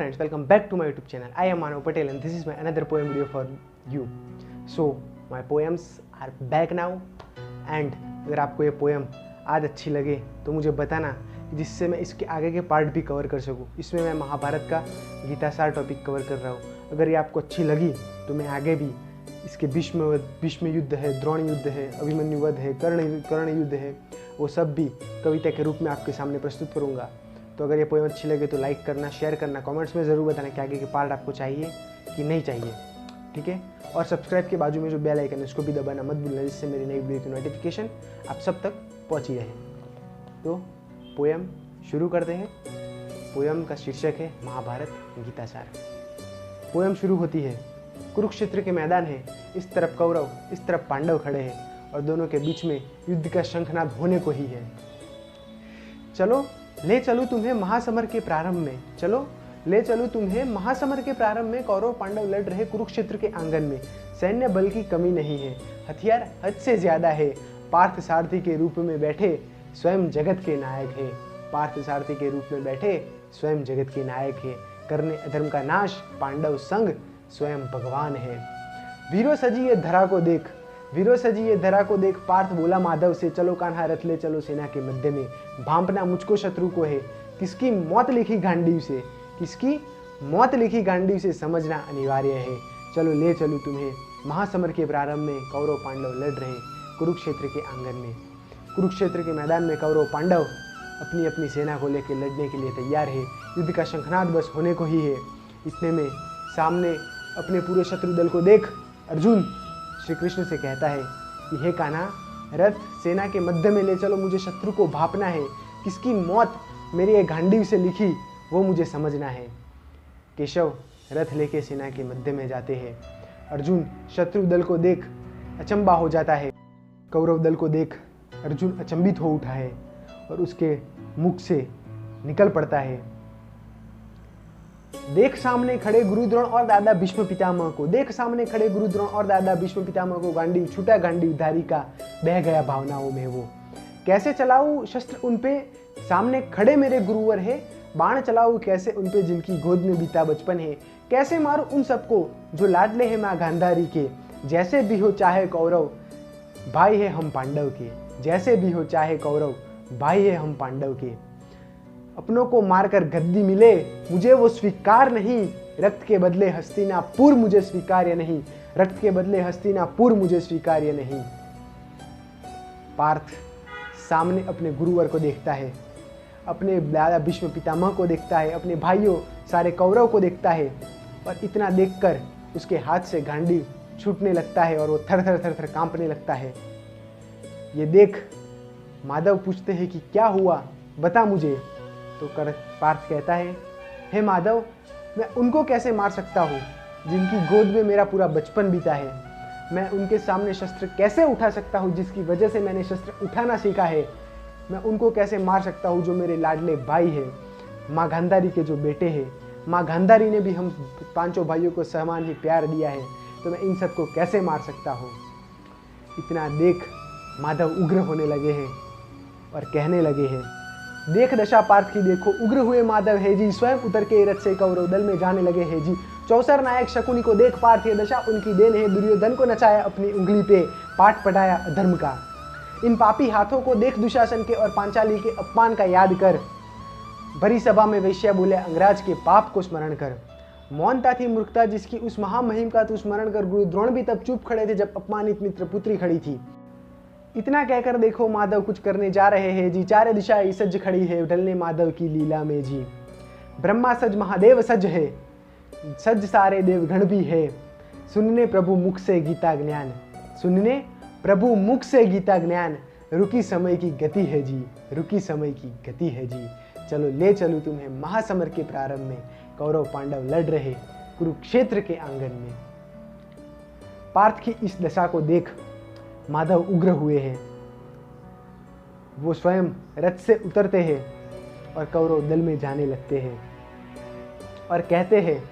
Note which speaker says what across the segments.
Speaker 1: friends, welcome back to my YouTube channel. I am Manav Patel and this is my another poem video for you. So my poems are back now and अगर आपको ये poem आज अच्छी लगे तो मुझे बताना जिससे मैं इसके आगे के पार्ट भी कवर कर सकूँ। इसमें मैं महाभारत का गीतासार टॉपिक कवर कर रहा हूँ। अगर ये आपको अच्छी लगी तो मैं आगे भी इसके भीष्म युद्ध है, द्रोण युद्ध है, अभिमन्यु वध है, कर्ण युद्ध है, वो सब भी कविता के रूप में आपके सामने प्रस्तुत करूँगा। तो अगर ये पोएम अच्छी लगे तो लाइक करना, शेयर करना, कमेंट्स में ज़रूर बताना कि आगे के पार्ट आपको चाहिए कि नहीं चाहिए, ठीक है। और सब्सक्राइब के बाजू में जो बेल आइकन है उसको भी दबाना मत भूलना, जिससे मेरी नई वीडियो की नोटिफिकेशन आप सब तक पहुँची रहे। तो पोएम शुरू करते हैं। पोएम का शीर्षक है महाभारत गीतासार। पोएम शुरू होती है। कुरुक्षेत्र के मैदान है, इस तरफ कौरव इस तरफ पांडव खड़े हैं और दोनों के बीच में युद्ध का शंखनाद होने को ही है। चलो ले चलूँ तुम्हें महासमर के प्रारंभ में, चलो ले चलूँ तुम्हें महासमर के प्रारंभ में। कौरव पांडव लड़ रहे कुरुक्षेत्र के आंगन में, सैन्य बल की कमी नहीं है, हथियार हद से ज्यादा है। पार्थ सारथी के रूप में बैठे स्वयं जगत के नायक है, पार्थ सारथी के रूप में बैठे स्वयं जगत के नायक है। करने अधर्म का नाश पांडव संग स्वयं भगवान है। वीरों सजी ये धरा को देख, वीरों सजी ये धरा को देख। पार्थ बोला माधव से, चलो कान्हा रथ ले चलो सेना के मध्य में। भांपना मुझको शत्रु को है, किसकी मौत लिखी गांडीव से, किसकी मौत लिखी गांडीव से समझना अनिवार्य है। चलो ले चलूँ तुम्हें महासमर के प्रारंभ में। कौरव पांडव लड़ रहे कुरुक्षेत्र के आंगन में। कुरुक्षेत्र के मैदान में कौरव पांडव अपनी अपनी सेना को लेकर लड़ने के लिए तैयार है। युद्ध का शंखनाद बस होने को ही है। इतने में सामने अपने पूरे शत्रु दल को देख अर्जुन श्री कृष्ण से कहता है कि हे कान्हा, रथ सेना के मध्य में ले चलो, मुझे शत्रु को भापना है। किसकी मौत मेरी एक गांडीव से लिखी वो मुझे समझना है। केशव रथ लेके सेना के मध्य में जाते हैं। अर्जुन शत्रु दल को देख अचंबा हो जाता है। कौरव दल को देख अर्जुन अचंबित हो उठा है और उसके मुख से निकल पड़ता है, देख सामने खड़े गुरु द्रोण और दादा भीष्म पितामह को। देख सामने खड़े गुरु द्रोण और दादा भीष्म पितामह को। गांडीव छूटा गांडीव धारी का, बह गया भावनाओं में वो। कैसे चलाऊं शस्त्र उन पे, सामने खड़े मेरे गुरुवर है। बाण चलाऊं कैसे उन पे, जिनकी गोद में बीता बचपन है। कैसे मारूं उन सबको जो लाडले हैं माँ गांधारी के। जैसे भी हो चाहे कौरव भाई है हम पांडव के, जैसे भी हो चाहे कौरव भाई है हम पांडव के। अपनों को मारकर गद्दी मिले मुझे वो स्वीकार नहीं, रक्त के बदले हस्तिनापुर मुझे स्वीकार्य नहीं, रक्त के बदले हस्तिनापुर मुझे स्वीकार्य नहीं। पार्थ सामने अपने गुरुवर को देखता है, अपने दादा भीष्म पितामह को देखता है, अपने भाइयों सारे कौरव को देखता है और इतना देखकर उसके हाथ से गांडीव छूटने लगता है और वो थर थर थर थर कांपने लगता है। ये देख माधव पूछते हैं कि क्या हुआ, बता मुझे। तो पार्थ कहता है, हे माधव, मैं उनको कैसे मार सकता हूँ जिनकी गोद में मेरा पूरा बचपन बीता है। मैं उनके सामने शस्त्र कैसे उठा सकता हूँ जिसकी वजह से मैंने शस्त्र उठाना सीखा है। मैं उनको कैसे मार सकता हूँ जो मेरे लाडले भाई है, माँ गांधारी के जो बेटे हैं। माँ गांधारी ने भी हम पांचों भाइयों को समान ही प्यार दिया है, तो मैं इन सबको कैसे मार सकता हूँ। इतना देख माधव उग्र होने लगे हैं और कहने लगे हैं, देख दशा पार्थ की देखो, उग्र हुए माधव है जी। स्वयं उतर के रथ से कौरव दल में जाने लगे हैं जी। चौसर नायक शकुनी को देख पार्थ ये दशा उनकी देन है। दुर्योधन को नचाया अपनी उंगली पे, पाठ पढ़ाया अधर्म का। इन पापी हाथों को देख दुशासन के और पांचाली के अपमान का याद कर। भरी सभा में वैश्या बोले अंगराज के पाप को स्मरण कर। मौनता थी मूर्खता जिसकी उस महामहिम का तू स्मरण कर। गुरु द्रोण भी तब चुप खड़े थे जब अपमानित मित्र पुत्री खड़ी थी। इतना कहकर देखो माधव कुछ करने जा रहे हैं जी। चारे दिशाएं सज खड़ी है ढलने माधव की लीला में जी। ब्रह्मा सज महादेव सज है, सज सारे देवगण भी है। सुनने प्रभु मुख से गीता ज्ञान, सुनने प्रभु मुख से गीता ज्ञान। रुकी समय की गति है जी, रुकी समय की गति है जी। चलो ले चलूँ तुम्हें महासमर के प्रारंभ में। कौरव पांडव लड़ रहे कुरुक्षेत्र के आंगन में। पार्थ की इस दशा को देख माधव उग्र हुए हैं। वो स्वयं रथ से उतरते हैं और कौरव दल में जाने लगते हैं और कहते हैं,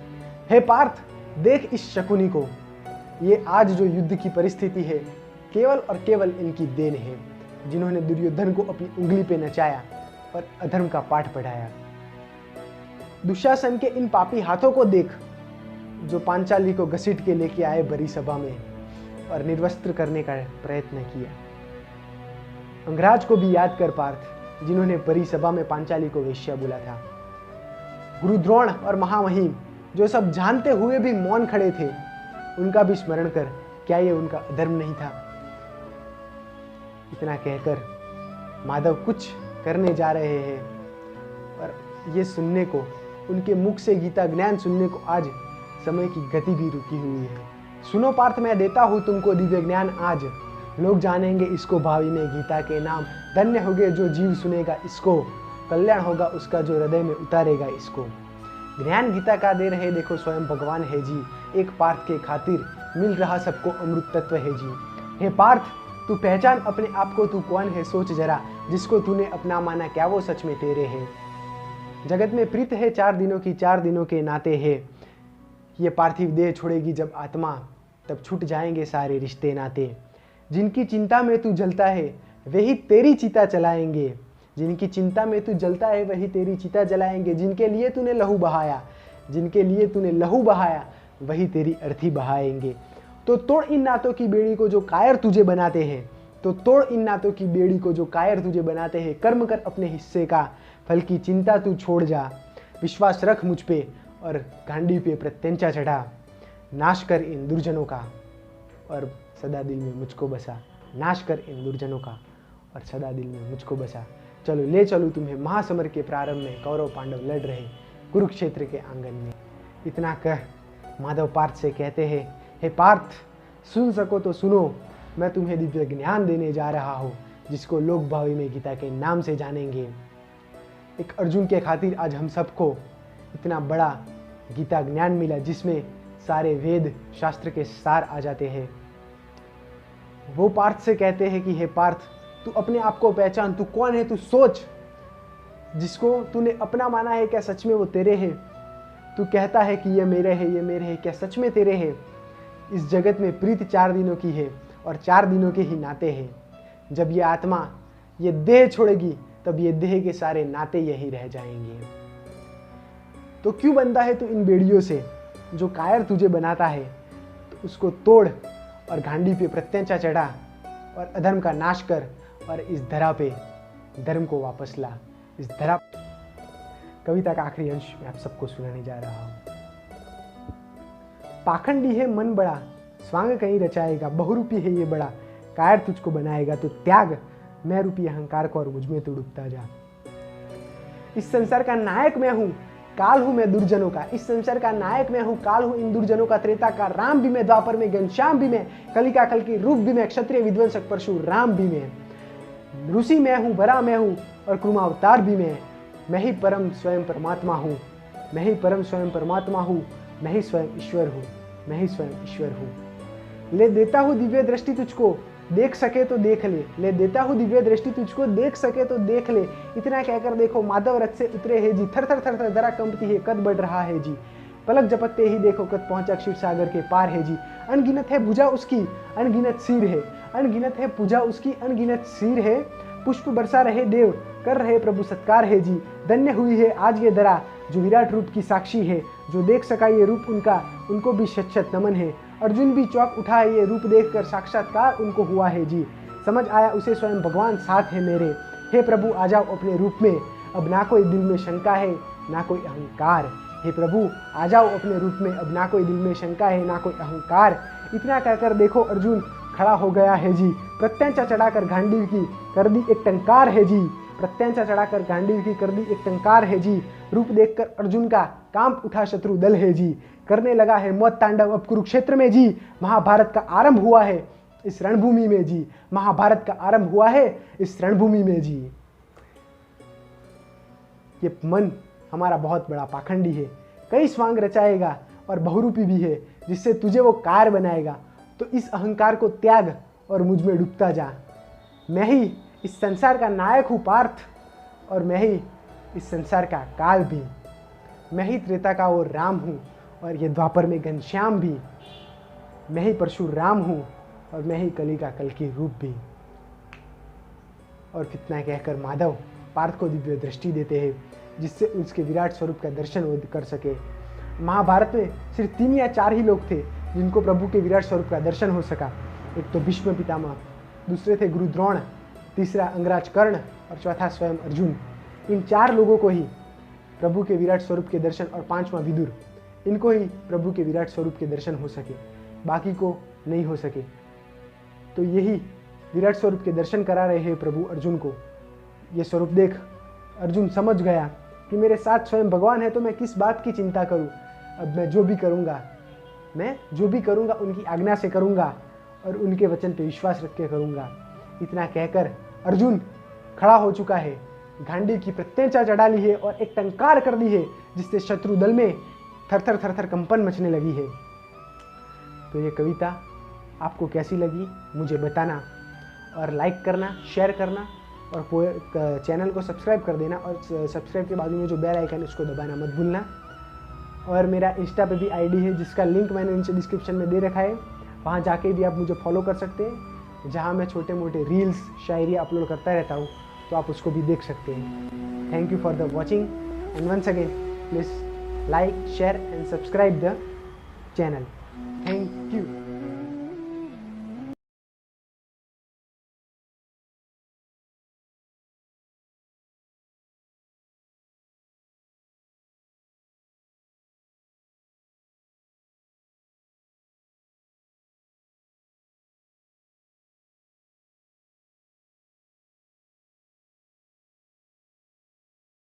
Speaker 1: हे पार्थ, देख इस शकुनी को। ये आज जो युद्ध की परिस्थिति है केवल और केवल इनकी देन है, जिन्होंने दुर्योधन को अपनी उंगली पे नचाया और अधर्म का पाठ पढ़ाया। दुशासन के इन पापी हाथों को देख जो पांचाली को घसीट के लेके आए बड़ी सभा में और निर्वस्त्र करने का प्रयत्न किया। अंगराज को भी याद कर पार्थ, जिन्होंने बड़ी सभा में पांचाली को वेश्या बोला था। गुरु द्रोण और महामहिम जो सब जानते हुए भी मौन खड़े थे, उनका भी स्मरण कर, क्या ये उनका अधर्म नहीं था? इतना कहकर माधव कुछ करने जा रहे हैं और ये सुनने को, उनके मुख से गीता ज्ञान सुनने को आज समय की गति भी रुकी हुई है। सुनो पार्थ, मैं देता हूं तुमको दिव्य ज्ञान आज, लोग जानेंगे इसको भावी में गीता के नाम। धन्य होगे जो जीव सुनेगा इसको, कल्याण होगा उसका जो हृदय में उतारेगा इसको। ज्ञान गीता का दे रहे देखो स्वयं भगवान है जी, एक पार्थ के खातिर मिल रहा सबको अमृत तत्व है जी। हे पार्थ, तू पहचान अपने आप को, तू कौन है सोच जरा, जिसको तूने अपना माना क्या वो सच में तेरे है। जगत में प्रीत है 4 दिनों की, 4 दिनों के नाते है। ये पार्थिव देह छोड़ेगी जब आत्मा, तब छूट जाएंगे सारे रिश्ते नाते। जिनकी चिंता में तू जलता है वही तेरी चिता चलाएंगे, जिनकी चिंता में तू जलता है वही तेरी चिता जलाएंगे। जिनके लिए तूने लहू बहाया, जिनके लिए तूने लहू बहाया, वही तेरी अर्थी बहाएंगे। तो तोड़ इन नातों की बेड़ी को जो कायर तुझे बनाते हैं, तो तोड़ इन नातों की बेड़ी को जो कायर तुझे बनाते हैं। कर्म कर अपने हिस्से का, फल की चिंता तू छोड़ जा। विश्वास रख मुझ पे और गांडी पे प्रत्यंचा चढ़ा। नाश कर इन दुर्जनों का और सदा दिल में मुझको बसा। नाश कर इन दुर्जनों का और सदा दिल में मुझको बसा। चलो ले चलूँ तुम्हें महासमर के प्रारंभ में, कौरव पांडव लड़ रहे कुरुक्षेत्र के आंगन में। इतना कह माधव पार्थ से कहते हैं, हे पार्थ, सुन सको तो सुनो, मैं तुम्हें दिव्य ज्ञान देने जा रहा हूँ, जिसको लोग भावी में गीता के नाम से जानेंगे। एक अर्जुन के खातिर आज हम सबको इतना बड़ा गीता ज्ञान मिला, जिसमें सारे वेद शास्त्र के सार आ जाते हैं। वो पार्थ से कहते हैं कि हे पार्थ, तू अपने आप को पहचान, तू कौन है, तू सोच। जिसको तूने अपना माना है क्या सच में वो तेरे है? तू कहता है कि ये मेरे है, ये मेरे है, क्या सच में तेरे है? इस जगत में प्रीत 4 दिनों की है और 4 दिनों के ही नाते हैं। जब ये आत्मा ये देह छोड़ेगी, तब ये देह के सारे नाते यही रह जाएंगे। तो क्यों बंधा है तू इन बेड़ियों से? जो कायर तुझे बनाता है, तो उसको तोड़ और गांडी पे प्रत्यंचा चढ़ा और अधर्म का नाश कर और इस धरा पे धर्म को वापस ला। इस धरा कविता का आखिरी अंश मैं आप सबको सुनाने जा रहा हूं। पाखंडी है मन बड़ा, स्वांग कहीं रचाएगा, बहुरूपी है ये बड़ा, कायर तुझको बनाएगा। तो त्याग मैं रूपी अहंकार को और मुझ में तू डूबता जा। इस संसार का नायक मैं हूं, काल हूं मैं दुर्जनों का। इस संसार का नायक मैं हूं, काल हूं इन दुर्जनों का। त्रेता का राम भी मैं, द्वापर में घनश्याम भी मैं, कली का कल की रूप भी मैं, क्षत्रिय विध्वंसक परशुराम भी मैं। ऋषि मैं हूं, बरा मैं हूं और कुर्मावतार भी मैं ही परम स्वयं परमात्मा हूं। मैं ही परम स्वयं परमात्मा हूं, मैं ही स्वयं ईश्वर हूं, मैं ही स्वयं ईश्वर हूं। ले देता हूं दिव्य दृष्टि तुझको, देख सके तो देख ले। ले देता हूं दिव्य दृष्टि तुझको, देख सके तो देख ले। इतना कहकर देखो माधव रथ से उतरे है जी, थर थर थर थर धरा कंपती है, कद बढ़ रहा है जी। पलक झपकते ही देखो कद पहुंचा क्षीर सागर के पार है जी। अनगिनत है भुजा उसकी, अनगिनत सिर है, अनगिनत है पूजा उसकी, अनगिनत सिर है। पुष्प बरसा रहे देव, कर रहे प्रभु सत्कार है जी। धन्य हुई है आज ये धरा, जो विराट रूप की साक्षी है। जो देख सका ये रूप उनका, उनको भी शत शत नमन है। अर्जुन भी चौंक उठा है ये रूप देखकर, साक्षात्कार उनको हुआ है जी। समझ आया उसे स्वयं भगवान साथ है मेरे। हे प्रभु आ जाओ अपने रूप में, अब ना कोई दिल में शंका है ना कोई अहंकार। हे प्रभु आ जाओ अपने रूप में, अब ना कोई दिल में शंका है ना कोई अहंकार। इतना कहकर देखो अर्जुन खड़ा हो गया है जी। प्रत्यंचा चढ़ाकर गांडीव की कर दी एक टंकार है जी। प्रत्यंचा चढ़ाकर गांडीव की कर दी एक टंकार है जी। रूप देखकर अर्जुन का कांप उठा शत्रु दल है जी। करने लगा है मौत तांडव अब कुरुक्षेत्र में जी। महाभारत का आरंभ हुआ है इस रणभूमि में जी। महाभारत का आरंभ हुआ है इस रणभूमि में जी। ये मन हमारा बहुत बड़ा पाखंडी है, कई स्वांग रचाएगा और बहुरूपी भी है, जिससे तुझे वो कार बनाएगा। तो इस अहंकार को त्याग और मुझ में डूबता जा। मैं ही इस संसार का नायक हूँ पार्थ, और मैं ही इस संसार का काल भी। मैं ही त्रेता का वो राम हूँ और ये द्वापर में घनश्याम भी। मैं ही परशुराम हूँ और मैं ही कली का कल की रूप भी। और कितना कहकर माधव पार्थ को दिव्य दृष्टि देते हैं। जिससे उसके विराट स्वरूप का दर्शन वो कर सके। महाभारत में सिर्फ 3 या 4 ही लोग थे जिनको प्रभु के विराट स्वरूप का दर्शन हो सका। एक तो भीष्म पितामह, दूसरे थे गुरु द्रोण, तीसरा अंगराज कर्ण और चौथा स्वयं अर्जुन। इन 4 लोगों को ही प्रभु के विराट स्वरूप के दर्शन, और 5वां विदुर, इनको ही प्रभु के विराट स्वरूप के दर्शन हो सके, बाकी को नहीं हो सके। तो यही विराट स्वरूप के दर्शन करा रहे हैं प्रभु अर्जुन को। ये स्वरूप देख अर्जुन समझ गया कि मेरे साथ स्वयं भगवान है, तो मैं किस बात की चिंता करूं। अब मैं जो भी करूंगा उनकी आज्ञा से करूंगा और उनके वचन पे विश्वास रख के करूंगा। इतना कहकर अर्जुन खड़ा हो चुका है, गांडी की प्रत्यंचा चढ़ा ली है और एक टंकार कर दी है, जिससे शत्रु दल में थर थर कंपन मचने लगी है। तो ये कविता आपको कैसी लगी मुझे बताना, और लाइक करना, शेयर करना, और चैनल को सब्सक्राइब कर देना, और सब्सक्राइब के बाजू में जो बेल आइकन है उसको दबाना मत भूलना। और मेरा इंस्टा पे भी आईडी है जिसका लिंक मैंने नीचे डिस्क्रिप्शन में दे रखा है, वहाँ जाके भी आप मुझे फॉलो कर सकते हैं, जहाँ मैं छोटे मोटे रील्स शायरी अपलोड करता रहता हूँ, तो आप उसको भी देख सकते हैं। Thank you for the watching and once again please like, share and subscribe the channel. Thank you.